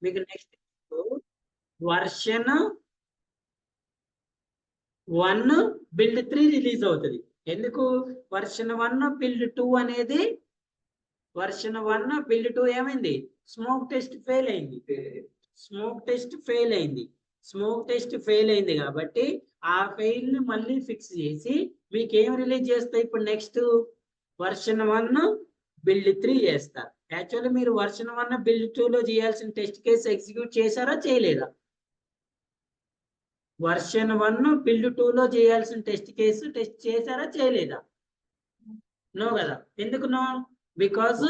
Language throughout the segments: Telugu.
మీకు నెక్స్ట్ వర్షన్ 1 బిల్డ్ 3 రిలీజ్ అవుతుంది. ఎందుకు వర్షన్ 1 బిల్డ్ 2 అనేది వర్షన్ 1 బిల్డ్ 2 ఏమైంది? స్మోక్ టెస్ట్ ఫెయిల్ అయింది. స్మోక్ టెస్ట్ ఫెయిల్ అయింది. స్మోక్ టెస్ట్ ఫెయిల్ అయింది కాబట్టి ఆ ఫెయిల్ ని మళ్ళీ ఫిక్స్ చేసి మీకు ఏం రిలీజ్ చేస్తాయి? ఇప్పుడు నెక్స్ట్ వర్షన్ 1 బిల్డ్ 3 చేస్తారు. యాక్చువల్లీ మీరు వర్షన్ 1 బిల్డ్ 2 లో చేయాల్సిన టెస్ట్ కేసు ఎగ్జిక్యూట్ చేశారా చేయలేదా? వర్షన్ 1 బిల్డ్ 2 లో చేయాల్సిన టెస్ట్ కేసు టెస్ట్ చేశారా చేయలేదా? నో కదా. ఎందుకు నో? Because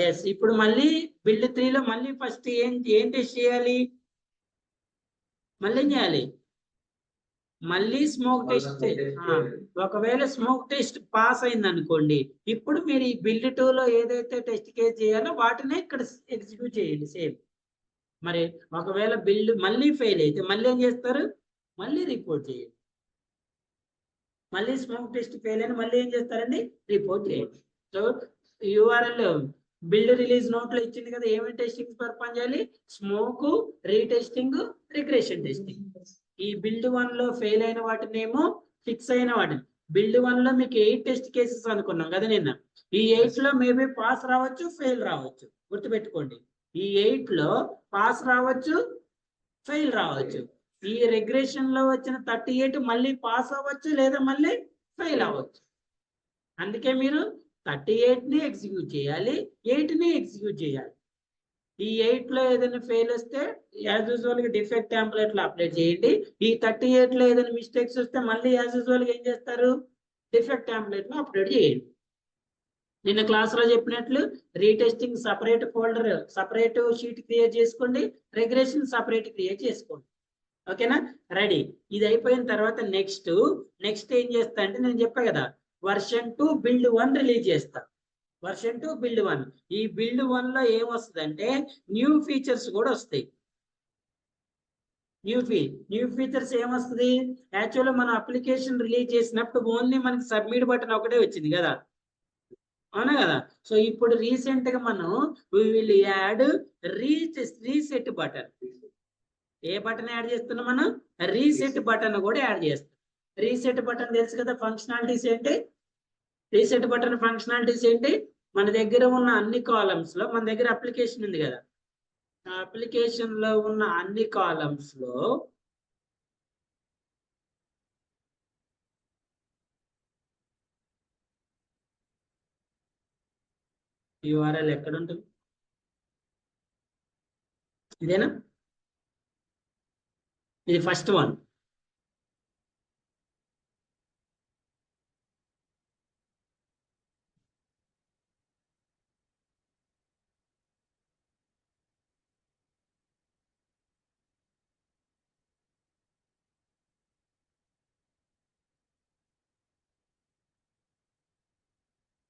yes. ఇప్పుడు మళ్ళీ బిల్డ్ 3 లో మళ్ళీ ఫస్ట్ ఏం టెస్ట్ చేయాలి? మళ్ళీ ఏం చేయాలి? మళ్ళీ స్మోక్ టెస్ట్. ఒకవేళ స్మోక్ టెస్ట్ పాస్ అయింది అనుకోండి, ఇప్పుడు మీరు ఈ బిల్డ్ 2 లో ఏదైతే టెస్ట్ కేస్ చేయాలో వాటినే ఇక్కడ ఎగ్జిక్యూట్ చేయండి సేమ్. మరి ఒకవేళ బిల్డ్ మళ్ళీ ఫెయిల్ అయితే మళ్ళీ ఏం చేస్తారు? మళ్ళీ రిపోర్ట్ చేయండి. మళ్ళీ స్మోక్ టెస్ట్ ఫెయిల్ అని మళ్ళీ ఏం చేస్తారండి? రిపోర్ట్ చేయండి. So URL build release note లో ఇచ్చింది కదా, ఏమేమి టెస్టింగ్ పర్ఫామ్ చేయాలి? Smoke, retesting, regression testing. ఈ బిల్డ్ 1 లో ఫెయిల్ అయిన వాటినేమో ఫిక్స్ అయిన వాటిని. బిల్డ్ 1 లో మీకు 8 టెస్ట్ కేసెస్ అనుకున్నాం కదా నిన్న. ఈ 8 లో మేబీ పాస్ రావచ్చు, ఫెయిల్ రావచ్చు. గుర్తుపెట్టుకోండి, ఈ 8 లో పాస్ రావచ్చు, ఫెయిల్ రావచ్చు. ఈ రిగ్రెషన్ లో వచ్చిన 38 మళ్ళీ పాస్ అవ్వచ్చు లేదా మళ్ళీ ఫెయిల్ అవ్వచ్చు. అందుకే మీరు 38 ని ఎగ్జిక్యూట్ చేయాలి, 8 ని ఎగ్జిక్యూట్ చేయాలి. ఈ 8 లో ఏదైనా ఫెయిల్ వస్తే యాజ్ యూజువల్ గా డిఫెక్ట్ టెంప్లెట్ లో అప్లై చేయండి. ఈ 38 లో ఏదైనా మిస్టేక్స్ వస్తే మళ్ళీ యాజ్ యూజువల్ గా ఏం చేస్తారు? డిఫెక్ట్ టెంప్లెట్ లో అప్లోడ్ చేయండి. నిన్న క్లాస్ లో చెప్పినట్లు retesting separate folder, separate sheet create చేసుకోండి, రిగ్రెషన్ సపరేట్ క్రియేట్ చేసుకోండి. ఓకేనా? రెడీ. ఇది అయిపోయిన తర్వాత నెక్స్ట్ ఏం చేస్తా అంటే నేను చెప్పా కదా, వర్షన్ 2 బిల్డ్ 1 రిలీజ్ చేస్తా. Version 2 build 1. ఈ బిల్డ్ 1 లో ఏం వస్తుందంటే న్యూ ఫీచర్స్ కూడా వస్తాయి. న్యూ ఫీచర్స్ ఏమొస్తుంది? యాక్చువల్గా మన అప్లికేషన్ రిలీజ్ చేసినప్పుడు ఓన్లీ మనకి సబ్మిట్ బటన్ ఒకటే వచ్చింది కదా, అవునా కదా? సో ఇప్పుడు రీసెంట్ గా మనం will add reset button. A button add చేస్తున్నాం మనం? రీసెట్ బటన్ కూడా యాడ్ చేస్తాం. రీసెట్ బటన్ తెలుసు కదా ఫంక్షనాలిటీస్ ఏంటి? రీసెట్ బటన్ ఫంక్షనాలిటీస్ ఏంటి? మన దగ్గర ఉన్న అన్ని కాలమ్స్ లో, మన దగ్గర అప్లికేషన్ ఉంది కదా, అప్లికేషన్ లో ఉన్న అన్ని కాలమ్స్ లో యూఆర్ఎల్ ఎక్కడ ఉంటుంది? ఇదేనా? ఇది ఫస్ట్ వన్.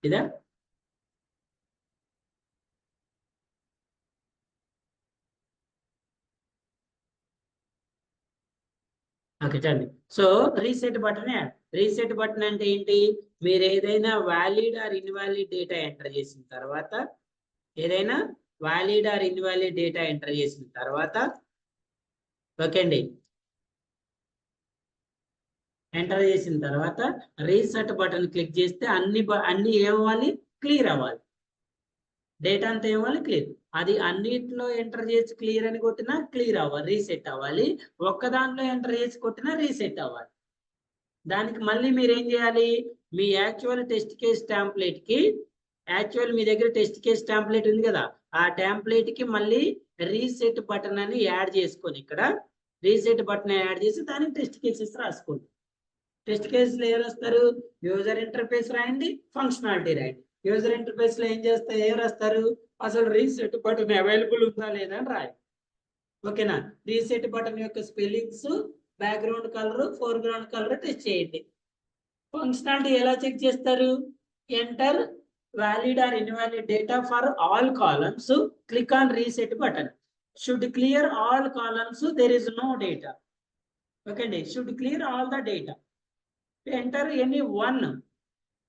ఇదా? ఓకే చండి. సో రీసెట్ బటన్ యాడ్. రీసెట్ బటన్ అంటే ఏంటి? మీరు ఏదైనా valid or invalid data enter చేసిన తర్వాత, ఏదైనా valid or invalid data enter చేసిన తర్వాత, ఓకే అండి, ఎంటర్ చేసిన తర్వాత రీసెట్ బటన్ క్లిక్ చేస్తే అన్ని ఏమవ్వాలి? క్లియర్ అవ్వాలి. డేటా అంతా ఏమవ్వాలి? క్లియర్. అది అన్నిట్లో ఎంటర్ చేసి క్లియర్ అని కొట్టినా క్లియర్ అవ్వాలి, రీసెట్ అవ్వాలి. ఒక్క దాంట్లో ఎంటర్ చేసి కొట్టినా రీసెట్ అవ్వాలి. దానికి మళ్ళీ మీరు ఏం చేయాలి? మీ యాక్చువల్ టెస్ట్ కేస్ టెంప్లెట్ కి, యాక్చువల్ మీ దగ్గర టెస్ట్ కేస్ టెంప్లెట్ ఉంది కదా, ఆ టెంప్లెట్ కి మళ్ళీ రీసెట్ బటన్ అని యాడ్ చేసుకొని, ఇక్కడ రీసెట్ బటన్ యాడ్ చేసి దానికి టెస్ట్ కేసెస్ రాసుకోండి. టెస్ట్ కేసులు ఏం రాస్తారు? యూజర్ ఇంటర్ఫేస్ రాయండి, ఫంక్షనాలిటీ రాయండి. యూజర్ ఇంటర్ఫేస్ లో ఏం చేస్తారు? ఏం రాస్తారు? అసలు రీసెట్ బటన్ అవైలబుల్ ఉందా లేదా అని రాయండి. ఓకేనా? రీసెట్ బటన్ యొక్క spellings, background colour, foreground colour test చేయండి. ఫంక్షనాలిటీ ఎలా చెక్ చేస్తారు? Enter valid or invalid data for all columns, click on reset button. Should clear all columns, there is no data. Okay, should clear all the data. Enter any one.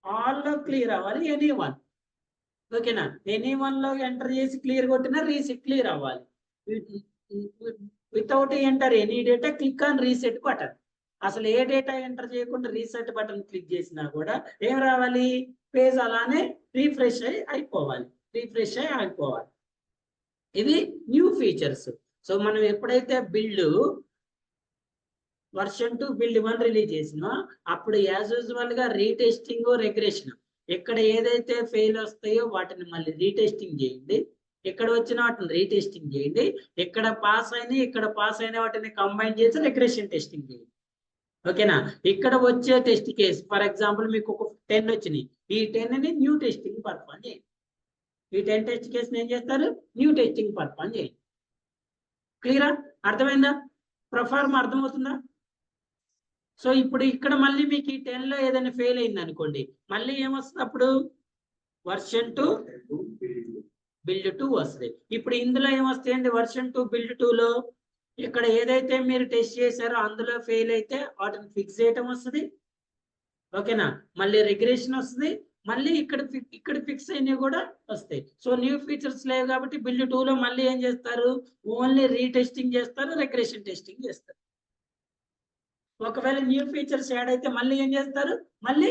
All clear అవ్వాలి, any one. ఓకేనా, ఎనీ వన్ లో ఎంటర్ చేసి క్లియర్ కొట్టినా రీసెట్ క్లియర్ అవ్వాలి. Without enter any data click on reset button. అసలు ఏ డేటా ఎంటర్ చేయకుండా రీసెట్ బటన్ క్లిక్ చేసినా కూడా ఏం రావాలి, పేజ్ అలానే రీఫ్రెష్ అయిపోవాలి, రీఫ్రెష్ అయిపోవాలి. ఇవి న్యూ ఫీచర్స్. సో మనం ఎప్పుడైతే వర్షన్ 2 బిల్డ్ 1 రిలీజ్ చేసినా అప్పుడు యాజ్ యూజువల్ గా రీటెస్టింగ్ రెగ్రెషన్, ఎక్కడ ఏదైతే ఫెయిల్ వస్తాయో వాటిని మళ్ళీ రీటెస్టింగ్ చేయండి, ఎక్కడ వచ్చిన వాటిని రీటెస్టింగ్ చేయండి, ఎక్కడ పాస్ అయిన వాటిని కంబైన్ చేసి రెగ్రెషన్ టెస్టింగ్ చేయండి. ఓకేనా, ఇక్కడ వచ్చే టెస్ట్ కేసు ఫర్ ఎగ్జాంపుల్ మీకు ఒక 10 వచ్చినాయి, ఈ 10 ని న్యూ టెస్టింగ్ పర్ఫామ్ చేయండి. ఈ 10 టెస్ట్ కేసుని ఏం చేస్తారు, న్యూ టెస్టింగ్ పర్ఫామ్ చేయండి. క్లియరా, అర్థమైందా, ప్రొఫార్మ్ అర్థమవుతుందా? సో ఇప్పుడు ఇక్కడ మళ్ళీ మీకు ఈ 10 లో ఏదైనా ఫెయిల్ అయింది అనుకోండి, మళ్ళీ ఏమొస్తుంది అప్పుడు వర్షన్ 2 బిల్డ్ 2 వస్తుంది. ఇప్పుడు ఇందులో ఏమొస్తాయండి, వర్షన్ 2 బిల్డ్ 2 లో ఇక్కడ ఏదైతే మీరు టెస్ట్ చేశారో అందులో ఫెయిల్ అయితే వాటిని ఫిక్స్ చేయటం వస్తుంది. ఓకేనా, మళ్ళీ రిగ్రెషన్ వస్తుంది, మళ్ళీ ఇక్కడ ఫిక్స్ అయినవి కూడా వస్తాయి. సో న్యూ ఫీచర్స్ లేవు కాబట్టి బిల్డ్ 2 లో మళ్ళీ ఏం చేస్తారు, ఓన్లీ రీటెస్టింగ్ చేస్తారు, రిగ్రెషన్ టెస్టింగ్ చేస్తారు. ఒకవేళ న్యూ ఫీచర్స్ యాడ్ అయితే మళ్ళీ ఏం చేస్తారు, మళ్ళీ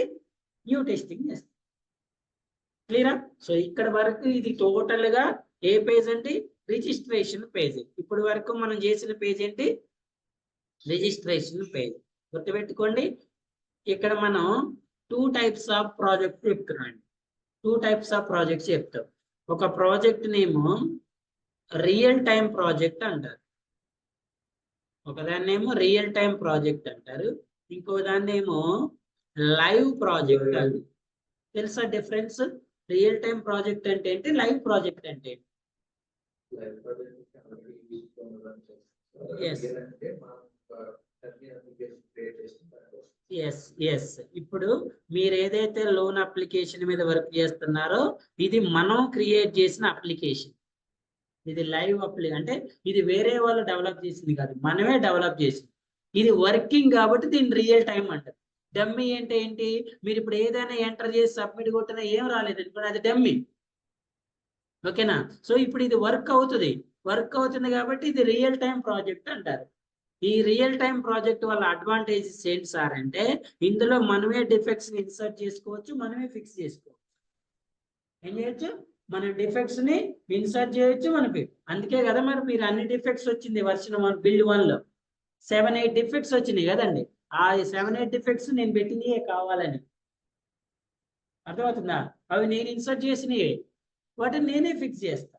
న్యూ టెస్టింగ్ చేస్తారు. క్లియరా, సో ఇక్కడ వరకు ఇది టోటల్ గా ఏ పేజ్ అంటే రిజిస్ట్రేషన్ పేజ్. ఇప్పుడు వరకు మనం చేసిన పేజ్ ఏంటి, రిజిస్ట్రేషన్ పేజ్. గుర్తుపెట్టుకోండి, ఇక్కడ మనం 2 టైప్స్ ఆఫ్ ప్రాజెక్ట్ చెప్తున్నాం. 2 టైప్స్ ఆఫ్ ప్రాజెక్ట్స్ చెప్తాం. ఒక project name real time project అంటారు, ఒకదాన్నేమో రియల్ టైం ప్రాజెక్ట్ అంటారు, ఇంకో దాన్నేమో లైవ్ ప్రాజెక్ట్ అంటారు. తెలుసా డిఫరెన్స్, రియల్ టైం ప్రాజెక్ట్ అంటే ఏంటి, లైవ్ ప్రాజెక్ట్ అంటే ఏంటి? ఇప్పుడు మీరు ఏదైతే లోన్ అప్లికేషన్ మీద వర్క్ చేస్తున్నారో ఇది మనం క్రియేట్ చేసిన అప్లికేషన్, ఇది లైవ్ అంటే ఇది వేరే వాళ్ళు డెవలప్ చేసింది కాదు, మనమే డెవలప్ చేసింది. ఇది వర్కింగ్ కాబట్టి దీన్ని రియల్ టైం అంటారు. డమ్మీ అంటే ఏంటి, మీరు ఇప్పుడు ఏదైనా ఎంటర్ చేసి సబ్మిట్ కొట్టినా ఏం రాలేదు అనుకోండి, అది డమ్మీ. ఓకేనా, సో ఇప్పుడు ఇది వర్క్ అవుతుంది కాబట్టి ఇది రియల్ టైం ప్రాజెక్ట్ అంటారు. ఈ రియల్ టైం ప్రాజెక్ట్ వల్ల అడ్వాంటేజెస్ ఏంటి సార్ అంటే, ఇందులో మనమే డిఫెక్ట్స్ ని ఇన్సర్ట్ చేసుకోవచ్చు, మనమే ఫిక్స్ చేసుకోవచ్చు. ఏం చేయొచ్చు, మన డిఫెక్ట్స్ ని ఇన్సర్ట్ చేయొచ్చు మనకి. అందుకే కదా మరి మీరు అన్ని డిఫెక్ట్స్ వచ్చింది వర్షన్ 1 బిల్డ్ 1 లో 7-8 డిఫెక్ట్స్ వచ్చినాయి కదండి. ఆ 7-8 డిఫెక్ట్స్ నేను పెట్టినయే కావాలని, అర్థమవుతుందా, అవి నేను ఇన్సర్ట్ చేసినవి, వాటిని నేనే ఫిక్స్ చేస్తా.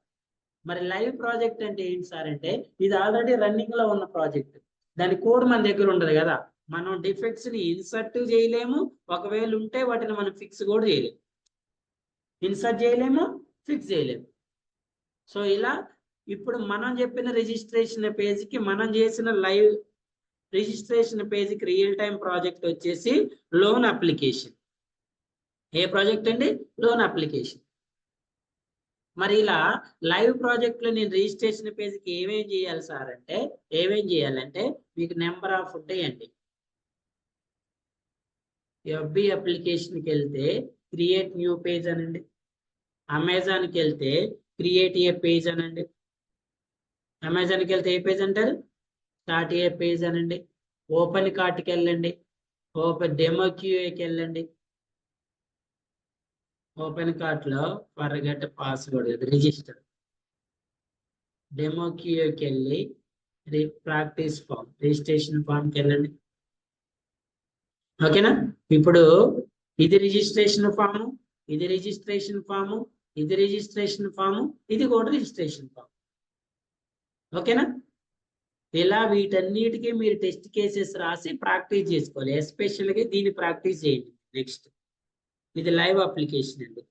మరి లైవ్ ప్రాజెక్ట్ అంటే ఏంటి సార్ అంటే, ఇది ఆల్రెడీ రన్నింగ్ లో ఉన్న ప్రాజెక్ట్, దాని కోడ్ మన దగ్గర ఉండదు కదా, మనం డిఫెక్ట్స్ ని ఇన్సర్ట్ చేయలేము, ఒకవేళ ఉంటే వాటిని మనం ఫిక్స్ కూడా చేయలేము, ఇన్సర్ట్ చేయలేము, ఫిక్స్ చేయలేము. సో ఇలా ఇప్పుడు మనం చెప్పిన రిజిస్ట్రేషన్ పేజ్కి మనం చేసిన లైవ్ రిజిస్ట్రేషన్ పేజ్కి రియల్ టైం ప్రాజెక్ట్ వచ్చేసి లోన్ అప్లికేషన్. ఏ ప్రాజెక్ట్ అండి, లోన్ అప్లికేషన్. మరి ఇలా లైవ్ ప్రాజెక్ట్ లో నేను రిజిస్ట్రేషన్ పేజ్కి ఏమేం చేయాలి సార్ అంటే, ఏమేం చేయాలంటే మీకు నెంబర్ ఆఫ్ ఉంటాయండి. ఎఫ్బి అప్లికేషన్కి వెళ్తే క్రియేట్ న్యూ పేజ్ అనండి, అమెజాన్కి వెళ్తే క్రియేట్ ఏ పేజ్ అనండి, అమెజాన్కి వెళ్తే ఏ పేజ్ అంటారు, స్టార్ట్ ఏ పేజ్ అనండి, ఓపెన్ కార్ట్కి వెళ్ళండి, ఓపెన్ డెమో క్యూఏకి వెళ్ళండి, ఓపెన్ కార్ట్ లో ఫర్గెట్ పాస్వర్డ్ రిజిస్టర్, డెమో క్యూఏకి వెళ్ళి ప్రాక్టీస్ ఫామ్ రిజిస్ట్రేషన్ ఫామ్కి వెళ్ళండి. ఓకేనా, ఇప్పుడు ఇది రిజిస్ట్రేషన్ ఫాము, ఇది రిజిస్ట్రేషన్ ఫాము, ఇది రిజిస్ట్రేషన్ ఫాము, ఇది కూడా రిజిస్ట్రేషన్ ఫామ్. ఓకేనా, ఇలా వీటన్నిటికీ మీరు టెస్ట్ కేసెస్ రాసి ప్రాక్టీస్ చేసుకోవాలి, ఎస్పెషల్గా దీన్ని ప్రాక్టీస్ చేయండి. నెక్స్ట్ ఇది లైవ్ అప్లికేషన్ అండి,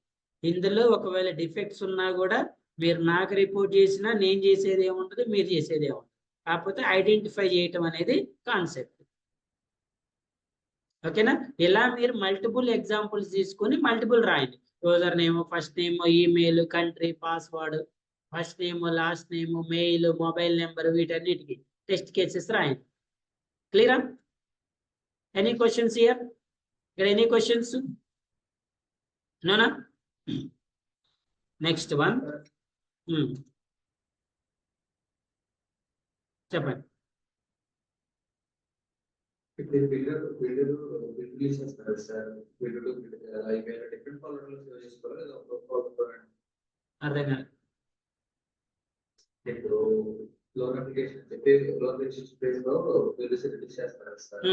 ఇందులో ఒకవేళ డిఫెక్ట్స్ ఉన్నా కూడా మీరు నాకు రిపోర్ట్ చేసినా నేను చేసేది ఏముంటుంది, మీరు చేసేది ఏముంటుంది, కాకపోతే ఐడెంటిఫై చేయటం అనేది కాన్సెప్ట్. ఓకేనా, ఇలా మీరు మల్టిపుల్ ఎగ్జాంపుల్స్ తీసుకొని మల్టిపుల్ రాయండి, user name, first name, email, country, password, first name, last name, mail, mobile number, వీటన్నిటికీ టెస్ట్ కేసెస్ రాయండి. క్లియరా, ఎనీ క్వశ్చన్స్ హియర్, ఇక్కడ ఎనీ క్వశ్చన్స్? నోనా? నెక్స్ట్ వన్ చెప్పండి. అర్థం కాదు. ఇప్పుడు లోన్ అప్లికేషన్ చెప్పి లోన్ రిజిస్టర్ పేజ్ లో రిలీజ్ చేస్తారు సార్.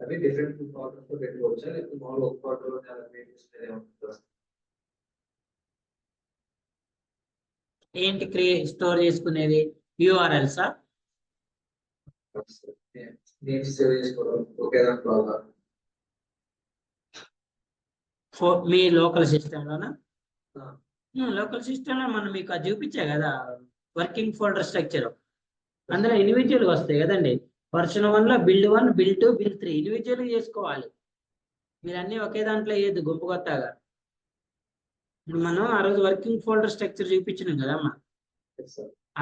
అవి డిఫరెంట్ ఫార్మ్స్ లో పెట్టుకోవచ్చా లేకపోతే మామూలు ఒక ఫార్మ్ లో ఏంటి స్టోర్ చేసుకునేది యూఆర్ఎల్సా? సేవ్ చేసుకోవడం ఒకే దాంట్లో మీ లోకల్ సిస్టంలోనా? లోకల్ సిస్టంలో మనం మీకు అది చూపించా కదా వర్కింగ్ ఫోల్డర్ స్ట్రక్చర్. అందులో ఇండివిజువల్ వస్తాయి కదండి. వర్షన్ 1 లో బిల్డ్ 1, బిల్డ్ 2, బిల్డ్ 3 ఇండివిజువల్ చేసుకోవాలి. మీరు అన్ని ఒకే దాంట్లో వేయద్దు గుంపు కొత్తగా. ఇప్పుడు మనం ఆ రోజు వర్కింగ్ ఫోల్డర్ స్ట్రక్చర్ చూపించినాం కదమ్మా,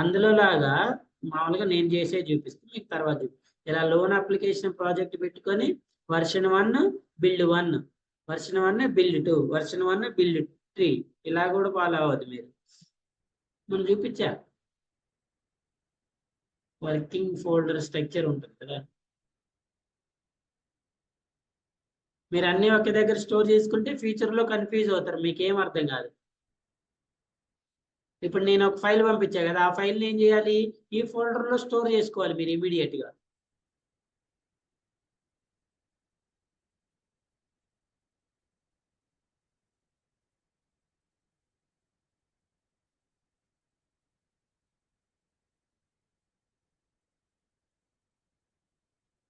అందులో లాగా మామూలుగా నేను చేసే చూపిస్తాను మీకు తర్వాత. ఇలా లోన్ అప్లికేషన్ ప్రాజెక్ట్ పెట్టుకొని version 1 build 1, version 1 build 2, version 1 build 3 ఇలా కూడా ఫాలో అవ్వద్దు మీరు. మనం చూపించా వర్కింగ్ ఫోల్డర్ స్ట్రక్చర్ ఉంటుంది కదా, మీరు అన్ని ఒకే దగ్గర స్టోర్ చేసుకుంటే ఫ్యూచర్లో కన్ఫ్యూజ్ అవుతారు, మీకేం అర్థం కాదు. ఇప్పుడు నేను ఒక ఫైల్ పంపించా కదా, ఆ ఫైల్ని ఏం చేయాలి, ఈ ఫోల్డర్లో స్టోర్ చేసుకోవాలి మీరు ఇమీడియట్గా.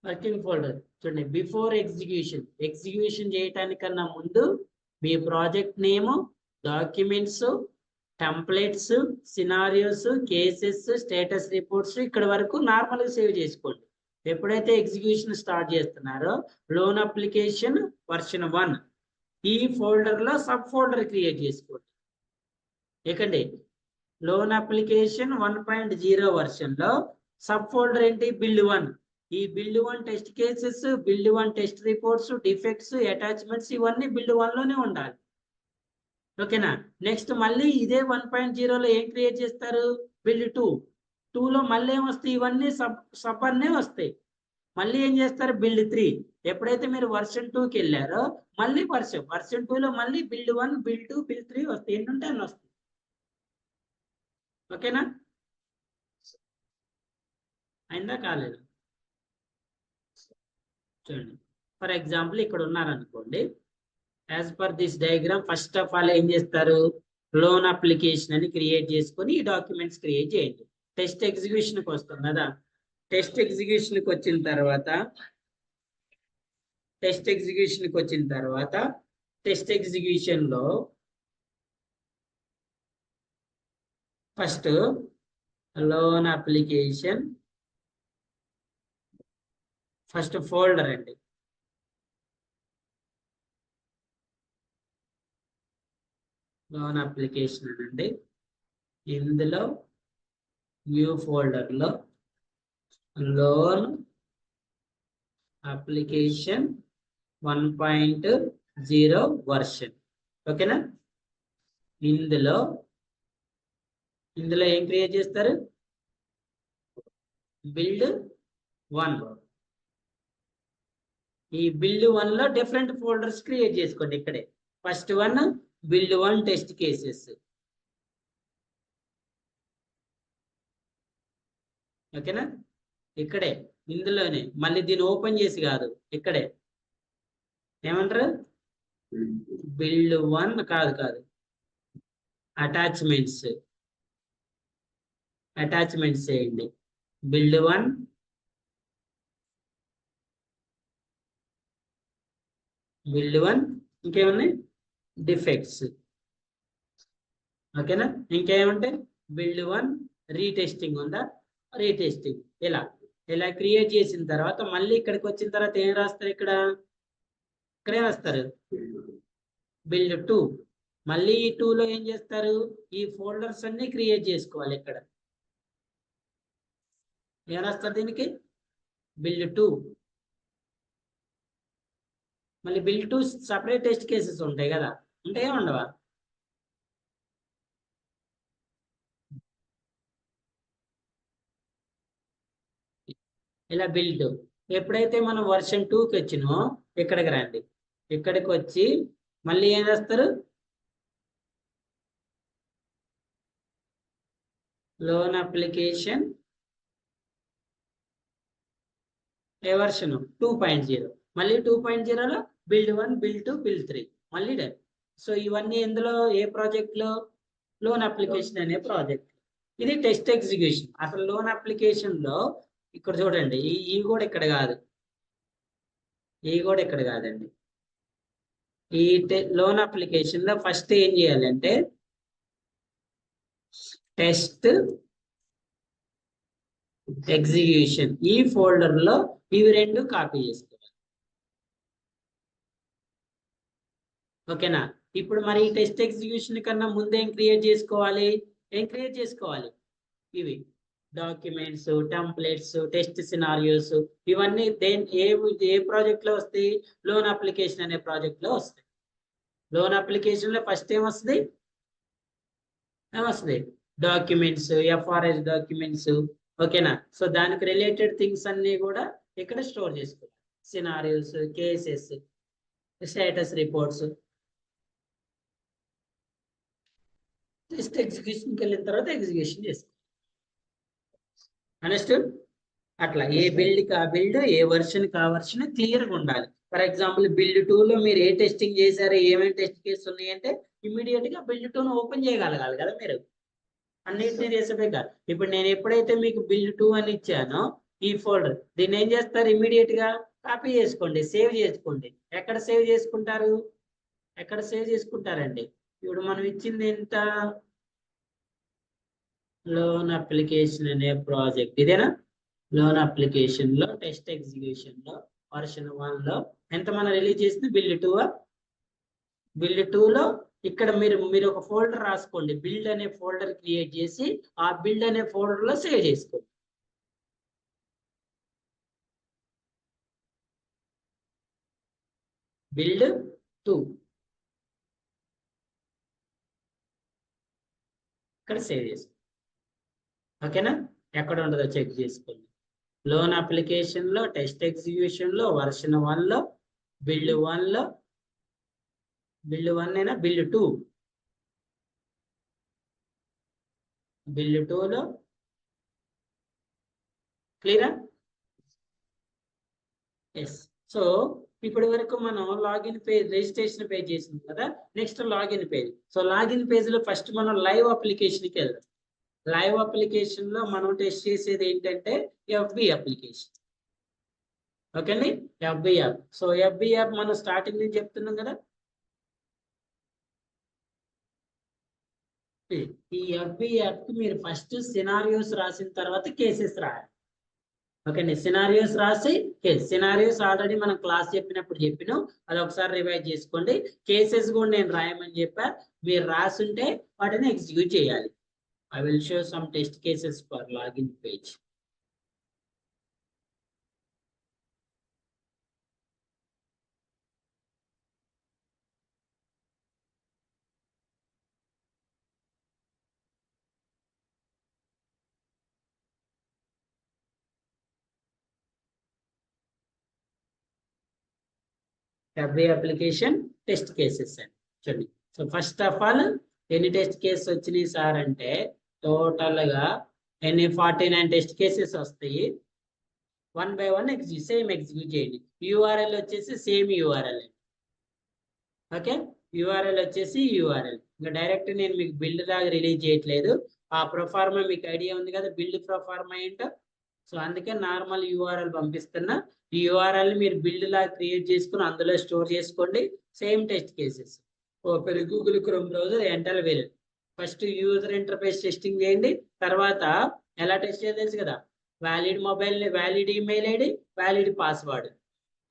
వర్కింగ్ ఫోల్డర్ చూడండి, బిఫోర్ ఎగ్జిక్యూషన్ చేయటానికన్నా ముందు మీ project name, documents, templates, scenarios, cases, status reports ఇక్కడ వరకు నార్మల్గా సేవ్ చేసుకోండి. ఎప్పుడైతే ఎగ్జిక్యూషన్ స్టార్ట్ చేస్తున్నారో లోన్ అప్లికేషన్ వర్షన్ 1 ఈ ఫోల్డర్లో సబ్ ఫోల్డర్ క్రియేట్ చేసుకోండి. ఏకండి లోన్ అప్లికేషన్ 1.0 వర్షన్లో సబ్ ఫోల్డర్ ఏంటి, బిల్డ్ 1. ఈ build 1 test cases, build 1 test reports, defects, attachments ఇవన్నీ బిల్డ్ 1లోనే ఉండాలి. ఓకేనా? నెక్స్ట్ మళ్ళీ ఇదే 1.0లో ఏం క్రియేట్ చేస్తారు, బిల్డ్ 2లో మళ్ళీ ఏమొస్తాయి, ఇవన్నీ సబ్ అన్నీ వస్తాయి. మళ్ళీ ఏం చేస్తారు, బిల్డ్ 3. ఎప్పుడైతే మీరు వర్షన్ 2కి వెళ్ళారో మళ్ళీ వర్షన్ 2లో మళ్ళీ బిల్డ్ 1, బిల్డ్ 2, బిల్డ్ 3 వస్తాయి. ఎన్ని ఉంటే అన్ని వస్తాయి. ఓకేనా? అయిందా కాలేదు? చూడండి, ఫర్ ఎగ్జాంపుల్ ఇక్కడ ఉన్నారనుకోండి. As per this diagram first of all ఏం చేస్తారు, లోన్ అప్లికేషన్ అని క్రియేట్ చేసుకొని ఈ డాక్యుమెంట్స్ క్రియేట్ చేయండి. టెస్ట్ ఎగ్జిక్యూషన్కి వస్తాం కదా, టెస్ట్ ఎగ్జిక్యూషన్కి వచ్చిన తర్వాత టెస్ట్ ఎగ్జిక్యూషన్లో first loan application first folder అండి, లోన్ అప్లికేషన్ అనండి. ఇందులో న్యూ ఫోల్డర్లో లోన్ అప్లికేషన్ 1.0 వర్షన్. ఓకేనా? ఇందులో ఏం క్రియేట్ చేస్తారు, బిల్డ్ 1. ఈ బిల్డ్ 1లో డిఫరెంట్ ఫోల్డర్స్ క్రియేట్ చేసుకోండి. ఇక్కడే first one build 1 test cases. ఓకేనా? ఇక్కడే ఇందులోనే మళ్ళీ దీన్ని ఓపెన్ చేసి కాదు, ఇక్కడే ఏమంటారు, బిల్డ్ 1 కాదు అటాచ్మెంట్స్ చేయండి. బిల్డ్ 1, ఇంకేమున్నాయి, డిఫెక్ట్స్. ఓకేనా? ఇంకేమంటే బిల్డ్ 1 రీటెస్టింగ్ ఉందా, రీటెస్టింగ్. ఇలా క్రియేట్ చేసిన తర్వాత మళ్ళీ ఇక్కడికి వచ్చిన తర్వాత ఏం రాస్తారు, ఇక్కడే రాస్తారు బిల్డ్ 2. మళ్ళీ ఈ 2లో ఏం చేస్తారు, ఈ ఫోల్డర్స్ అన్ని క్రియేట్ చేసుకోవాలి. ఇక్కడ ఏం రాస్తారు, దీనికి బిల్డ్ 2. మళ్ళీ బిల్డ్ 2 సపరేట్ టెస్ట్ కేసెస్ ఉంటాయి కదా, ఉంటాయా ఉండవా, ఇలా బిల్డ్. ఎప్పుడైతే మనం వర్షన్ 2కి వచ్చినో ఇక్కడికి రండి. ఇక్కడికి వచ్చి మళ్ళీ ఏం చేస్తారు, లోన్ అప్లికేషన్ ఏ వర్షన్ 2.0, మళ్ళీ 2.0లో బిల్డ్ 1, బిల్డ్ 2, బిల్డ్ 3 మళ్ళీ డన్. సో ఇవన్నీ ఎందులో, ఏ ప్రాజెక్ట్ లో, లోన్ అప్లికేషన్ అనే ప్రాజెక్ట్. ఇది టెస్ట్ ఎగ్జిక్యూషన్. అసలు లోన్ అప్లికేషన్ లో ఇక్కడ చూడండి, ఈ కూడా ఇక్కడ కాదు, ఈ కూడా ఇక్కడ కాదండి. ఈ లోన్ అప్లికేషన్ లో ఫస్ట్ ఏం చేయాలంటే టెస్ట్ ఎగ్జిక్యూషన్, ఈ ఫోల్డర్ లో ఇవి రెండు కాపీ చేసుకోవాలి. ఓకేనా. ఇప్పుడు మరి ఈ టెస్ట్ ఎగ్జిక్యూషన్ కన్నా ముందే ఏం క్రియేట్ చేసుకోవాలి, ఇవి డాక్యుమెంట్స్, టెంప్లెట్స్, టెస్ట్ సినారియోస్, ఇవన్నీ ఏ ప్రాజెక్ట్ లో వస్తాయి, లోన్ అప్లికేషన్ అనే ప్రాజెక్ట్ లో వస్తాయి. లోన్ అప్లికేషన్ లో ఫస్ట్ ఏమొస్తుంది, డాక్యుమెంట్స్, ఎఫ్ఆర్ఎస్ డాక్యుమెంట్స్. ఓకేనా. సో దానికి రిలేటెడ్ థింగ్స్ అన్ని కూడా ఇక్కడ స్టోర్ చేసుకోవాలి. Scenarios, cases, status reports. Test ఎగ్జిక్యూషన్కి వెళ్ళిన తర్వాత ఎగ్జిక్యూషన్ చేసుకోవాలి. అండర్స్టూడ్. అట్లా ఏ బిల్డ్ ఆ బిల్డ్, ఏ వర్షన్ ఆ వర్షన్ క్లియర్గా ఉండాలి. ఫర్ ఎగ్జాంపుల్ బిల్డ్ 2లో మీరు ఏ టెస్టింగ్ చేశారో, ఏమేమి టెస్ట్ కేసు ఉన్నాయంటే ఇమీడియట్ గా బిల్డ్ 2ను ఓపెన్ చేయగలగాలి కదా మీరు. అన్నింటినీ చేసే కాదు. ఇప్పుడు నేను ఎప్పుడైతే మీకు బిల్డ్ 2 అని ఇచ్చానో ఈ ఫోల్డర్, దీన్ని ఏం చేస్తారు, ఇమీడియట్ గా కాపీ చేసుకోండి, సేవ్ చేసుకోండి. ఎక్కడ సేవ్ చేసుకుంటారండి. ఇప్పుడు మనం ఇచ్చింది ఎంత, లోన్ అప్లికేషన్ అనే ప్రాజెక్ట్ ఇదేనా. లోన్ అప్లికేషన్ లో టెస్ట్ ఎగ్జిక్యూషన్ లో వర్షన్ 1లో ఎంత మనం రిలీజ్ చేసింది, బిల్డ్ 2. బిల్డ్ 2లో ఇక్కడ మీరు ఒక ఫోల్డర్ రాసుకోండి, బిల్డ్ అనే ఫోల్డర్ క్రియేట్ చేసి ఆ బిల్డ్ అనే ఫోల్డర్ లో సేవ్ చేసుకోండి. బిల్డ్ 2 ఇక్కడ సేవ్ చేసుకోండి. ఓకేనా. ఎక్కడ ఉండదో చెక్ చేసుకోండి. లోన్ అప్లికేషన్ లో టెస్ట్ ఎగ్జిక్యూషన్ లో వర్షన్ 1లో బిల్డ్ 1లో, బిల్డ్ 1 అయినా బిల్డ్ 2, బిల్డ్ 2లో. క్లియరా. ఎస్. సో ఇప్పటి వరకు మనం లాగిన్ పేజ్, రిజిస్ట్రేషన్ పేజ్ చేసింది కదా. Next login page. So login page లో ఫస్ట్ మనం లైవ్ అప్లికేషన్కి వెళ్దాం. లైవ్ అప్లికేషన్ లో మనం టెస్ట్ చేసేది ఏంటంటే ఎఫ్బి అప్లికేషన్. ఓకే అండి, FB app. So FB app మనం స్టార్టింగ్ నుంచి చెప్తున్నాం కదా. ఈ ఎఫ్బి యాప్ కి మీరు ఫస్ట్ సినారియోస్ రాసిన తర్వాత కేసెస్ రాయాలి. ఓకే అండి. సినారియోస్ రాసి సినారియోస్ ఆల్రెడీ మనం క్లాస్ చెప్పినాం, అది ఒకసారి రివైజ్ చేసుకోండి. కేసెస్ కూడా నేను రాయమని చెప్పా, మీరు రాసుంటే వాటిని ఎగ్జిక్యూట్ చేయాలి. I will show some test cases for login page. Every application test cases actually. So first of all, any test case వచ్చినాయి సార్ అంటే టోటల్ గా ఎన్ని 49 టెస్ట్ కేసెస్ వస్తాయి. 1 by 1 సేమ్ ఎగ్జిక్యూట్ చేయండి. యూఆర్ఎల్ వచ్చేసి సేమ్ యూఆర్ఎల్. ఓకే. యూఆర్ఎల్ వచ్చేసి యూఆర్ఎల్. ఇంకా డైరెక్ట్ నేను మీకు బిల్డ్ లాగా రిలీజ్ చేయట్లేదు. ఆ ప్రొఫార్మా మీకు ఐడియా ఉంది కదా, బిల్డ్ ప్రొఫార్మా ఏంటో. సో అందుకే నార్మల్ యూఆర్ఎల్ పంపిస్తున్నా. ఈ యూఆర్ఎల్ మీరు బిల్డ్ లాగా క్రియేట్ చేసుకుని అందులో స్టోర్ చేసుకోండి. Same test cases. Open Google Chrome browser, enter వెళ్ళి ఫస్ట్ యూజర్ ఇంటర్ఫేస్ టెస్టింగ్ చేయండి. తర్వాత ఎలా టెస్ట్ చేయాలి తెలుసు కదా, valid mobile, valid email ID, valid password.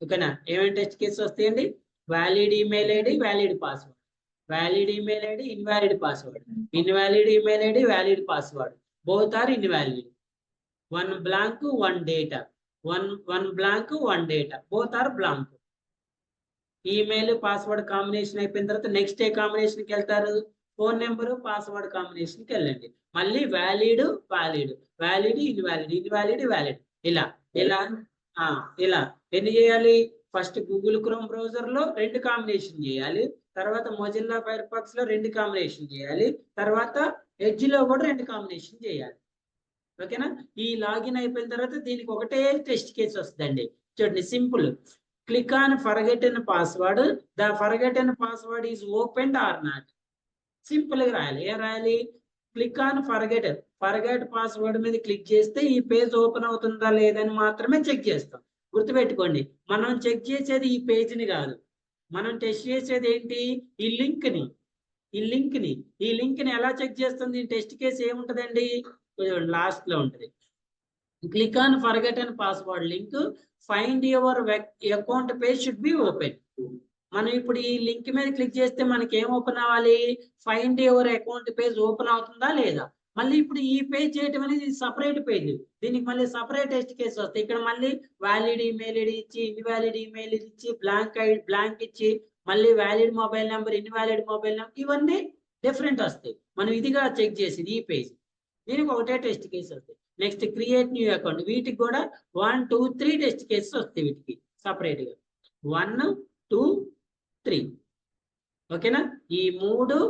ఓకేనా. ఏమేమి టెస్ట్ కేసెస్ వస్తాయండి, valid email ID, valid password, valid email ID, invalid password, invalid email ID, valid password, both are invalid. one blank, one data, one blank, one data, both are blank. Email password combination అయిపోయిన తర్వాత నెక్స్ట్ ఏ కాంబినేషన్కి వెళ్తారు, ఫోన్ నెంబర్ పాస్వర్డ్ కాంబినేషన్కి వెళ్ళండి. మళ్ళీ valid, valid, valid, invalid, invalid, valid, ఇలా ఇలా ఇలా ఎన్ని చేయాలి? ఫస్ట్ గూగుల్ క్రోమ్ బ్రౌజర్ లో 2 కాంబినేషన్ చేయాలి, తర్వాత మొజిల్లా ఫైర్ ఫాక్స్ లో 2 కాంబినేషన్ చేయాలి, తర్వాత ఎడ్జ్ లో కూడా 2 కాంబినేషన్ చేయాలి. ఓకేనా? ఈ లాగిన్ అయిపోయిన తర్వాత దీనికి ఒకటే టెస్ట్ కేసు వస్తుందండి. చూడండి, simple. Click on forgotten password, the forgotten password is open or not. Simple గా రాయాలి. ఏం రాయాలి? క్లిక్ ఆన్ ఫర్గెట్ పాస్వర్డ్ మీద క్లిక్ చేస్తే ఈ పేజ్ ఓపెన్ అవుతుందా లేదని మాత్రమే చెక్ చేస్తాం. గుర్తుపెట్టుకోండి, మనం చెక్ చేసేది ఈ పేజ్ని కాదు, మనం టెస్ట్ చేసేది ఏంటి? ఈ లింక్ ని. ఈ లింక్ ని ఎలా చెక్ చేస్తుంది టెస్ట్ కేసు? ఏముంటదండి, లాస్ట్ లో ఉంటది. Click on forgotten password link, find your account page should be open. మనం ఇప్పుడు ఈ లింక్ మీద క్లిక్ చేస్తే మనకి ఏం ఓపెన్ అవ్వాలి? Find your account page open అవుతుందా లేదా? మళ్ళీ ఇప్పుడు ఈ పేజ్ చేయటం అనేది సపరేట్ పేజ్, దీనికి మళ్ళీ సపరేట్ టెస్ట్ కేసు వస్తాయి. ఇక్కడ మళ్ళీ వ్యాలిడ్ ఈమెయిల్ ఐడి ఇచ్చి, ఇన్వాలిడ్ ఈమెయిల్ ఇచ్చి, బ్లాంక్ ఇచ్చి, మళ్ళీ valid mobile number, invalid mobile number, ఇవన్నీ డిఫరెంట్ వస్తాయి. మనం ఇదిగా చెక్ చేసేది ఈ పేజ్, దీనికి ఒకటే టెస్ట్ కేసు వస్తాయి. నెక్స్ట్ క్రియేట్ న్యూ అకౌంట్, వీటికి కూడా 1, 2, 3 టెస్ట్ కేసెస్ వస్తాయి వీటికి సపరేట్ గా. 1, 2, 3. ఓకేనా? ఈ 3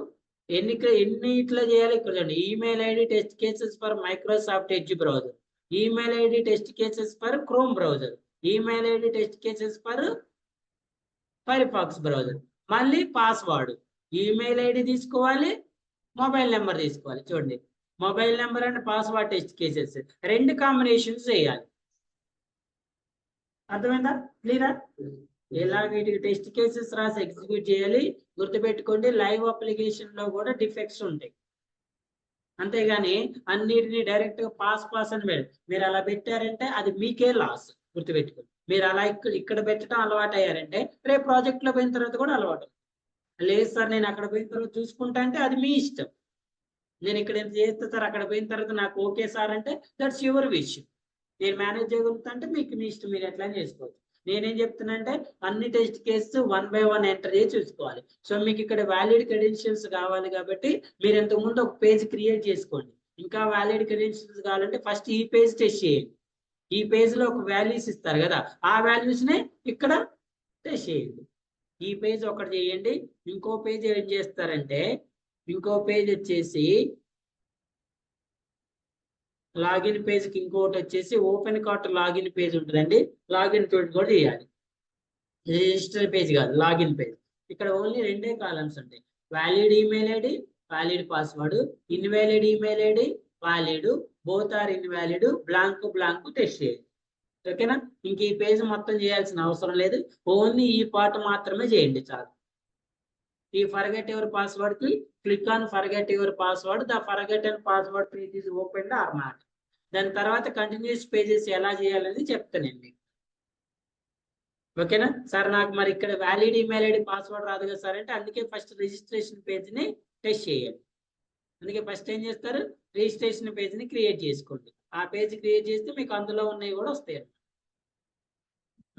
ఎన్ని ఇట్లా చేయాలి? ఇక్కడ చూడండి, email ID test cases for Microsoft Edge browser, email ID test cases for Chrome browser, email ID test cases for Firefox browser. మళ్ళీ పాస్వర్డ్, ఈమెయిల్ ఐడి తీసుకోవాలి, మొబైల్ నెంబర్ తీసుకోవాలి. చూడండి, mobile number and password test cases 2 combinations చేయాలి. అర్థమైందా? క్లియరా? ఇలా వీటికి టెస్ట్ కేసెస్ రాసి ఎగ్జిక్యూట్ చేయాలి. గుర్తుపెట్టుకోండి, లైవ్ అప్లికేషన్ లో కూడా డిఫెక్ట్స్ ఉంటాయి. అంతేగాని అన్నిటిని డైరెక్ట్ గా పాస్ అని మీరు అలా పెట్టారంటే అది మీకే లాస్. గుర్తుపెట్టుకోండి, మీరు అలా ఇక్కడ పెట్టడం అలవాటు అయ్యారంటే రేపు ప్రాజెక్ట్ లో పోయిన తర్వాత కూడా అలవాటు. లేదు సార్ నేను అక్కడ పోయిన తర్వాత చూసుకుంటా అంటే అది మీ ఇష్టం. నేను ఇక్కడ ఎంత చేస్తా సార్, అక్కడ పోయిన తర్వాత నాకు ఓకే సార్ అంటే దట్స్ యువర్ విష్. నేను మేనేజ్ చేయగలుగుతా అంటే మీకు మీ ఇష్టం, మీరు ఎట్లా చేసుకోవచ్చు. నేనేం చెప్తున్నా అంటే అన్ని టెస్ట్ కేసెస్ 1 by 1 ఎంటర్ చేసి చూసుకోవాలి. సో మీకు ఇక్కడ వ్యాలిడ్ క్రెడెన్షియల్స్ కావాలి కాబట్టి మీరు ఇంతకు ముందు ఒక పేజ్ క్రియేట్ చేసుకోండి. ఇంకా వ్యాలిడ్ క్రెడెన్షియల్స్ కావాలంటే ఫస్ట్ ఈ పేజ్ టెస్ట్ చేయండి. ఈ పేజ్ లో ఒక వాల్యూస్ ఇస్తారు కదా, ఆ వాల్యూస్ నే ఇక్కడ టెస్ట్ చేయండి. ఈ పేజ్ ఒకటి చేయండి. ఇంకో పేజ్ ఏం చేస్తారంటే, ఇంకో పేజ్ వచ్చేసి లాగిన్ పేజ్కి ఇంకోటి వచ్చేసి ఓపెన్ కార్ట్ లాగిన్ పేజ్ ఉంటుందండి. లాగిన్ పేజ్ కూడా చేయాలి. రిజిస్టర్ పేజ్ కాదు, లాగిన్ పేజ్. ఇక్కడ ఓన్లీ 2 కాలమ్స్ ఉంటాయి, valid email ID, valid password, invalid email ID, valid, both are invalid, blank test చేయాలి. ఓకేనా? ఇంక ఈ పేజ్ మొత్తం చేయాల్సిన అవసరం లేదు, ఓన్లీ ఈ పార్ట్ మాత్రమే చేయండి చాలు. ఈ ఫర్గెట్ యువర్ పాస్వర్డ్ కి click on forget your password, the forgotten password page is open or not. దాని తర్వాత కంటిన్యూస్ పేజెస్ ఎలా చేయాలని చెప్తానండి మీకు. ఓకేనా సార్? నాకు మరి ఇక్కడ వ్యాలిడ్ ఈమెయిల్ ఐడి పాస్వర్డ్ రాదు కదా సార్ అంటే, అందుకే ఫస్ట్ రిజిస్ట్రేషన్ పేజ్ ని టెస్ట్ చేయాలి. అందుకే ఫస్ట్ ఏం చేస్తారు, రిజిస్ట్రేషన్ పేజ్ ని క్రియేట్ చేసుకోండి. ఆ పేజ్ క్రియేట్ చేస్తే మీకు అందులో ఉన్నవి కూడా వస్తాయి.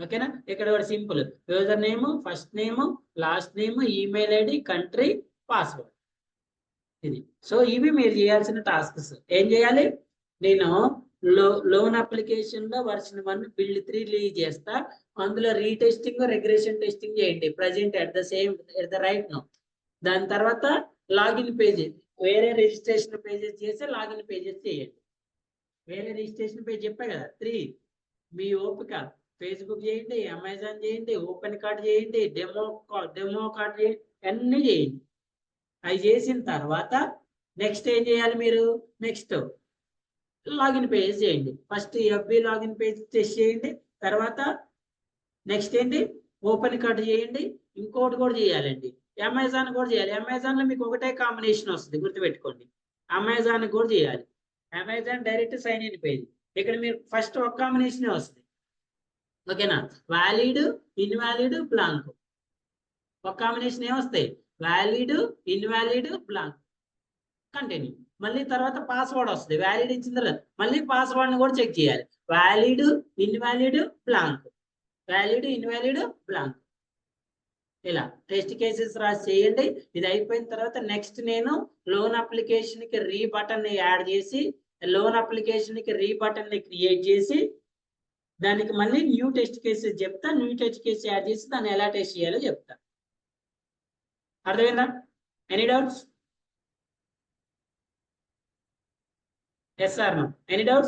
ఓకేనా? ఇక్కడ కూడా simple, user name, first name, last name, email ID, country, password. ఇది. సో ఇవి మీరు చేయాల్సిన టాస్క్స్. ఏం చేయాలి? నేను లోన్ అప్లికేషన్ లో వర్షన్ 1 బిల్డ్ 3 రిలీజ్ చేస్తా. అందులో రీటెస్టింగ్, రిగ్రెషన్ టెస్టింగ్ చేయండి present at the right now. దాని తర్వాత లాగిన్ పేజెస్, వేరే రిజిస్ట్రేషన్ పేజెస్ చేసి లాగిన్ పేజెస్ చేయండి. వేరే రిజిస్ట్రేషన్ పేజ్ చెప్పా కదా 3, మీ ఓపిక. ఫేస్బుక్ చేయండి, అమెజాన్ చేయండి, ఓపెన్ కార్డ్ చేయండి, డెమో కార్డ్ చేయండి, అన్ని చేయండి. అవి చేసిన తర్వాత నెక్స్ట్ ఏం చేయాలి మీరు? నెక్స్ట్ లాగిన్ పేజ్ చేయండి. First FB login page test చేయండి. తర్వాత నెక్స్ట్ ఏంటి? ఓపెన్ కార్డ్ చేయండి. ఇంకోటి కూడా చేయాలండి, అమెజాన్ కూడా చేయాలి. అమెజాన్ లో మీకు ఒకటే కాంబినేషన్ వస్తుంది, గుర్తుపెట్టుకోండి. అమెజాన్ కూడా చేయాలి. Amazon direct sign in page. ఇక్కడ మీరు ఫస్ట్ ఒక కాంబినేషన్ వస్తుంది. ఓకేనా? Valid, invalid, blank. ఒక కాంబినేషన్ ఏమొస్తాయి? Valid, invalid, blank. కంటిన్యూ. మళ్ళీ తర్వాత పాస్వర్డ్ వస్తుంది. వ్యాలిడ్ ఇచ్చిన తర్వాత మళ్ళీ పాస్వర్డ్ ని కూడా చెక్ చేయాలి. Valid, invalid, blank, valid, invalid, blank. ఇలా టెస్ట్ కేసెస్ రాసి చేయండి. ఇది అయిపోయిన తర్వాత నెక్స్ట్ నేను లోన్ అప్లికేషన్ కి రీ బటన్ ని యాడ్ చేసి, లోన్ అప్లికేషన్ కి రీ బటన్ ని క్రియేట్ చేసి దానికి మళ్ళీ న్యూ టెస్ట్ కేసెస్ చెప్తా, న్యూ టెస్ట్ కేసు యాడ్ చేసి దాన్ని ఎలా టెస్ట్ చేయాలో చెప్తా. అర్థమైందా? Any doubts? Yes or no? Any doubts?